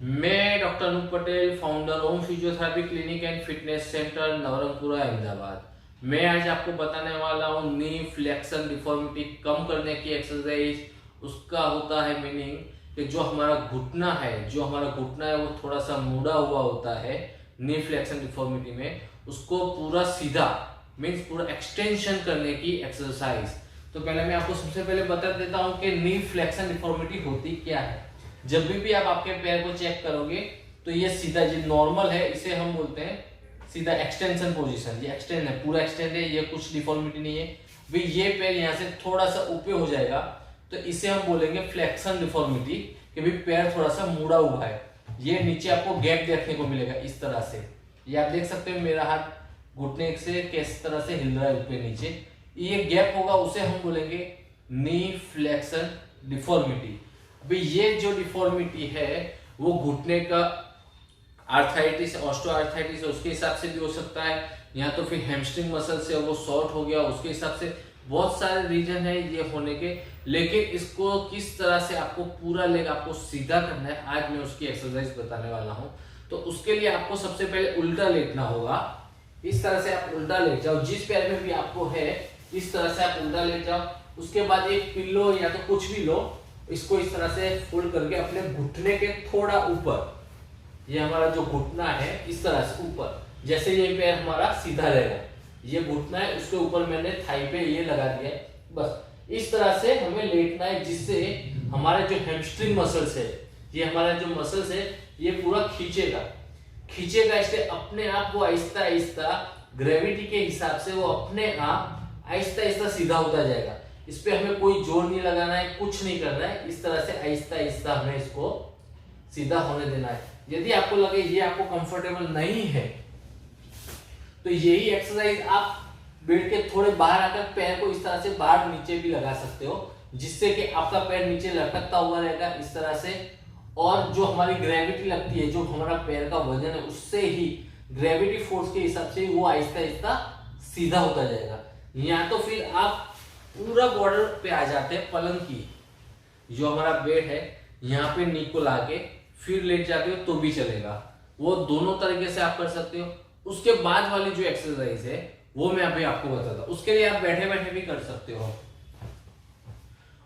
मैं doctor Anoop Patel, founder Om physiotherapy clinic and fitness centre Navrangpura Ahmedabad. मैं आज आपको बताने वाला हूँ नी फ्लेक्शन डिफॉर्मिटी कम करने की एक्सरसाइज। उसका होता है मीनिंग कि जो हमारा घुटना है वो थोड़ा सा मुड़ा हुआ होता है नी फ्लेक्शन डिफॉर्मिटी में, उसको पूरा सीधा मीन्स पूरा एक्सटेंशन करने की एक्सरसाइज। तो पहले मैं आपको सबसे पहले बता देता हूँ कि नी फ्लेक्शन डिफॉर्मिटी होती क्या है। जब भी आप आपके पैर को चेक करोगे तो ये सीधा जो नॉर्मल है इसे हम बोलते हैं सीधा एक्सटेंशन पोजीशन। ये एक्सटेंड है, पूरा एक्सटेंड है, ये कुछ डिफॉर्मिटी नहीं है भाई। ये पैर यहाँ से थोड़ा सा ऊपर हो जाएगा तो इसे हम बोलेंगे फ्लेक्शन डिफॉर्मिटी कि भाई पैर थोड़ा सा मुड़ा हुआ है। ये नीचे आपको गैप देखने को मिलेगा इस तरह से। ये आप देख सकते हो मेरा हाथ घुटने से किस तरह से हिल रहा है ऊपर नीचे। ये गैप होगा उसे हम बोलेंगे नी फ्लेक्शन डिफॉर्मिटी। अभी ये जो डिफॉर्मिटी है वो घुटने का आर्थराइटिस, ऑस्टियोआर्थराइटिस है उसके हिसाब से भी हो सकता है, या तो फिर हैमस्ट्रिंग मसल से वो शॉर्ट हो गया उसके हिसाब से। बहुत सारे रीजन है ये होने के, लेकिन इसको किस तरह से आपको पूरा लेग आपको सीधा करना है आज मैं उसकी एक्सरसाइज बताने वाला हूँ। तो उसके लिए आपको सबसे पहले उल्टा लेटना होगा। इस तरह से आप उल्टा लेट जाओ, जिस पैर में भी आपको है इस तरह से आप उल्टा लेट जाओ। उसके बाद एक पिल्लो या तो कुछ भी लो, इसको इस तरह से फोल्ड करके अपने घुटने के थोड़ा ऊपर, ये हमारा जो घुटना है इस तरह से ऊपर, जैसे ये पैर हमारा सीधा रहेगा, ये घुटना है उसके ऊपर मैंने थाई पे ये लगा दिया है। बस इस तरह से हमें लेटना है जिससे हमारे जो हैमस्ट्रिंग मसल्स है, ये हमारा जो मसल्स है ये पूरा खींचेगा इसलिए अपने आप वो आहिस्ता आहिस्ता ग्रेविटी के हिसाब से वो अपने आप आहिस्ता आहिस्ता सीधा होता जाएगा। इस पे हमें कोई जोर नहीं लगाना है, कुछ नहीं करना है, इस तरह से आहिस्ता आहिस्ता हमें इसको सीधा होने देना है। यदि आपको लगे ये आपको कंफर्टेबल नहीं है तो यही एक्सरसाइज आप बेड के थोड़े बाहर आकर पैर को इस तरह से बाहर नीचे भी लगा सकते हो, जिससे कि आपका पैर नीचे लटकता हुआ रहेगा इस तरह से। और जो हमारी ग्रेविटी लगती है, जो हमारा पैर का वजन है, उससे ही ग्रेविटी फोर्स के हिसाब से वो आहिस्ता आहिस्ता सीधा होता जाएगा। या तो फिर आप पूरा बॉर्डर पे आ जाते हैं पलंग की, जो हमारा बेड है यहाँ पे नी को लाके फिर लेट जाते हो तो भी चलेगा। वो दोनों तरीके से आप कर सकते हो। उसके बाद वाली जो एक्सरसाइज है वो मैं अभी आपको बताता हूँ। उसके लिए आप बैठे बैठे भी कर सकते हो।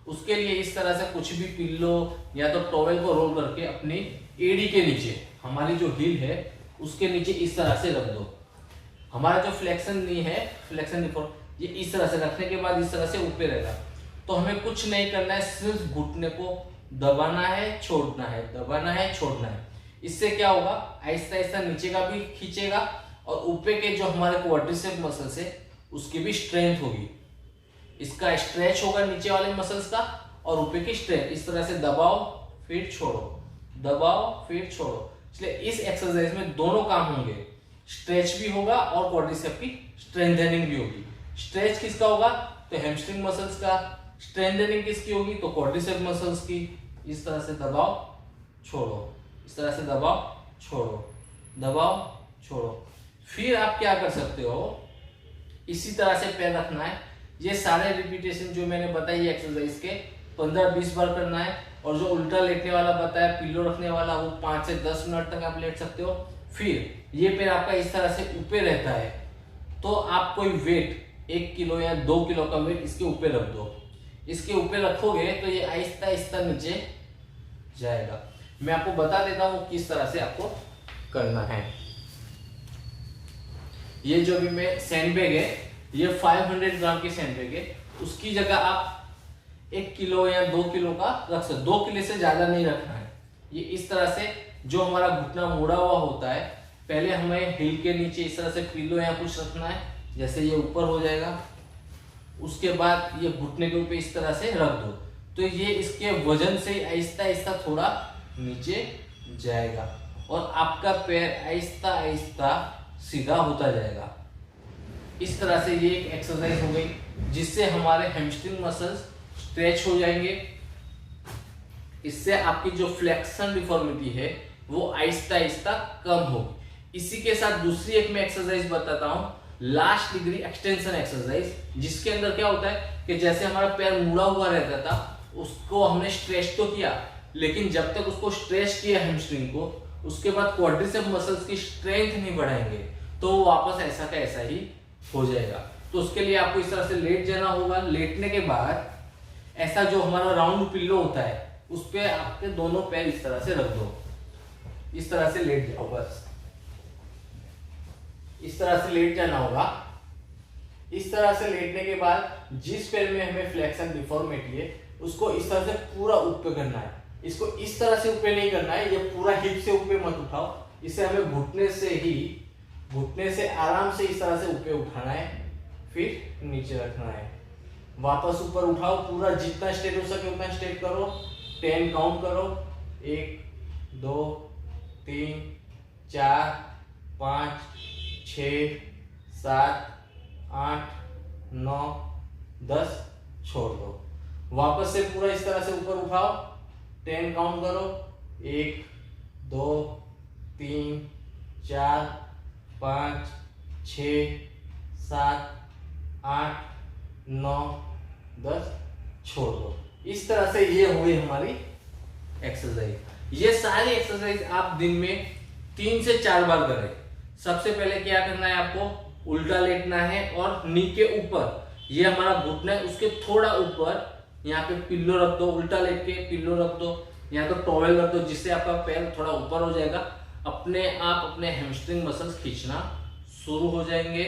उसके लिए इस तरह से कुछ भी पिल्लो या तो टॉवेल को रोल करके अपनी एड़ी के नीचे, हमारी जो हील है उसके नीचे इस तरह से रख दो। हमारा जो फ्लेक्शन नी है, फ्लेक्शन ये इस तरह से रखने के बाद इस तरह से ऊपर रहेगा। तो हमें कुछ नहीं करना है, सिर्फ घुटने को दबाना है, छोड़ना है, दबाना है, छोड़ना है। इससे क्या होगा, आहिस्ता आहिस्ता नीचे का भी खींचेगा और ऊपर के जो हमारे क्वाड्रिसेप मसल्स है उसकी भी स्ट्रेंथ होगी। इसका स्ट्रेच होगा नीचे वाले मसल्स का और ऊपर की स्ट्रेंथ। इस तरह से दबाओ फिर छोड़ो, दबाओ फिर छोड़ो। इसलिए इस एक्सरसाइज में दोनों काम होंगे, स्ट्रेच भी होगा और क्वाड्रिसेप की स्ट्रेंथनिंग भी होगी। स्ट्रेच किसका होगा तो हैमस्ट्रिंग मसल्स का, स्ट्रेंथनिंग किसकी होगी तो क्वाड्रिसेप मसल्स की। इस तरह से दबाओ छोड़ो, इस तरह से दबाओ छोड़ो, दबाओ छोड़ो। फिर आप क्या कर सकते हो, इसी तरह से पैर रखना है। ये सारे रिपीटेशन जो मैंने बताई एक्सरसाइज के 15-20 बार करना है। और जो उल्टा लेटने वाला बताया, पिल्लो रखने वाला, वो 5 से 10 मिनट तक आप लेट सकते हो। फिर ये पैर आपका इस तरह से ऊपर रहता है तो आप कोई वेट 1 किलो या 2 किलो का वेट इसके ऊपर रख दो। इसके ऊपर रखोगे तो ये आहिस्ता आहिस्ता नीचे जाएगा। मैं आपको बता देता हूँ किस तरह से आपको करना है। ये जो भी मैं सैंडबैग है, ये 500 ग्राम की सैंडबैग है, उसकी जगह आप 1 किलो या 2 किलो का रख सकते। 2 किलो से ज्यादा नहीं रखना है। ये इस तरह से जो हमारा घुटना मुड़ा हुआ होता है, पहले हमें हिल के नीचे इस तरह से पिल्लो या कुछ रखना है, जैसे ये ऊपर हो जाएगा। उसके बाद ये घुटने के ऊपर इस तरह से रख दो तो ये इसके वजन से आहिस्ता आहिस्ता थोड़ा नीचे जाएगा और आपका पैर आहिस्ता आहिस्ता सीधा होता जाएगा। इस तरह से ये एक एक्सरसाइज हो गई जिससे हमारे हैमस्ट्रिंग मसल्स स्ट्रेच हो जाएंगे। इससे आपकी जो फ्लेक्शन डिफॉर्मिटी है वो आहिस्ता आहिस्ता कम होगी। इसी के साथ दूसरी एक मैं एक्सरसाइज बताता हूँ, लास्ट डिग्री एक्सटेंशन एक्सरसाइज, जिसके अंदर क्या होता है कि जैसे हमारा पैर मुड़ा हुआ रहता था उसको हमने स्ट्रेच तो किया, लेकिन जब तक उसको स्ट्रेच किया हैमस्ट्रिंग को, उसके बाद क्वाड्रिसेप मसल्स की स्ट्रेंथ नहीं बढ़ाएंगे तो वो वापस ऐसा का ऐसा ही हो जाएगा। तो उसके लिए आपको इस तरह से लेट जाना होगा। लेटने के बाद ऐसा जो हमारा राउंड पिल्लो होता है उस पे आपके दोनों पैर इस तरह से रख दो, इस तरह से लेट जाओ, बस इस तरह से लेट जाना होगा। इस तरह से लेटने के बाद जिस पैर में हमें फ्लेक्शन डिफॉर्मिटी है उसको इस तरह से पूरा ऊपर करना है। इसको इस तरह से ऊपर नहीं करना है, ये पूरा हिप से ऊपर मत उठाओ, इसे हमें घुटने से आराम से इस तरह से ऊपर उठाना है, फिर नीचे रखना है, वापस ऊपर उठाओ, पूरा जितना स्ट्रेट हो सके उतना स्ट्रेट करो, 10 काउंट करो, 1 2 3 4 5 6 7 8 9 10, छोड़ दो। वापस से पूरा इस तरह से ऊपर उठाओ, 10 काउंट करो, 1 2 3 4 5 6 7 8 9 10, छोड़ दो। इस तरह से ये हुई हमारी एक्सरसाइज। ये सारी एक्सरसाइज आप दिन में 3 से 4 बार करें। सबसे पहले क्या करना है, आपको उल्टा लेटना है और नी के ऊपर, ये हमारा घुटना है उसके थोड़ा ऊपर यहाँ पे पिल्लो रख दो, उल्टा लेट के पिल्लो रख दो, यहाँ तो टॉवेल रख दो, जिससे आपका पैर थोड़ा ऊपर हो जाएगा। अपने आप अपने हैमस्ट्रिंग मसल्स खींचना शुरू हो जाएंगे।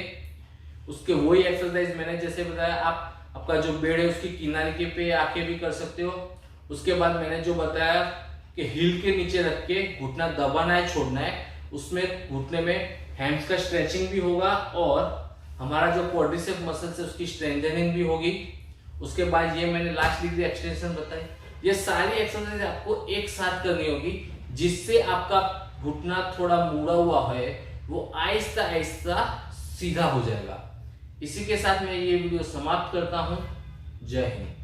उसके वही एक्सरसाइज मैंने जैसे बताया, आप आपका जो बेड है उसकी किनारे के पे आके भी कर सकते हो। उसके बाद मैंने जो बताया कि हिल के नीचे रख के घुटना दबाना है, छोड़ना है, उसमें घुटने में हैंड्स का स्ट्रेचिंग भी होगा और हमारा जो क्वाड्रिसेप मसल्स है उसकी स्ट्रेंथनिंग भी होगी। उसके बाद ये मैंने लास्ट डिग्री एक्सटेंशन बताई। ये सारी एक्सरसाइज आपको एक साथ करनी होगी, जिससे आपका घुटना थोड़ा मुड़ा हुआ है वो आहिस्ता आहिस्ता सीधा हो जाएगा। इसी के साथ मैं ये वीडियो समाप्त करता हूं। जय हिंद।